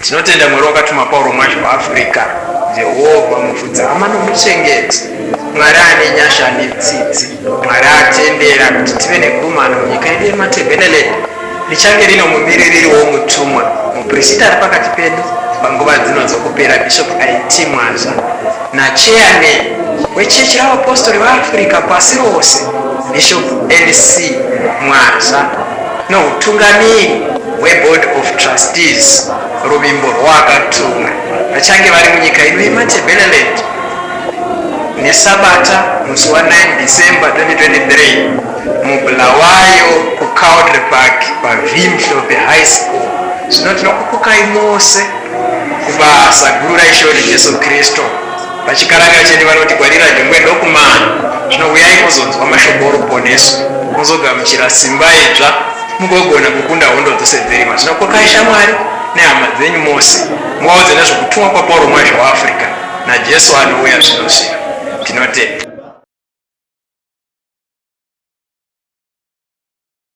tinotenda Mwari wakatuma Pauro mwazvo waAfrica. Jehovha mufudza amanomuchengeta. Mwari ane nyasha netsitsi. Mwari atendera kuti tive negumano munyika yedu yeMatabeleland richange rino mumiririri womutumwa muprista ari pakati pedu panguva dzino dzokupera, Bishop IT Mwaza nacheyane wechechi ravapostori vaAfrica pasi rose, Bishop LC Mwaza noutungamiri hweboard of trustees ruvimbo rwakatumwa vachange vari munyika ino yeMatabeleland nesabata musi wa 9 December 2023 mubulawayo kuCowdry Park paVimhlope High School. Zvino tinokukukai mose kubasa guru raishori Jesu Kristu. Vachikaranga chedu vanoti gwarira jongwe ndokumana. Zvino uyai kuzonzwa mashoko oruponeso, muzogamuchira simba idzva, mugogona kukunda hondo dzose dzirima. Zvinokukai shamwari nehama dzenyu mose, muvaudze nezvokutumwa kwaPauro mwazvo waAfrica naJesu anouya zvino zvino. Tinotenda.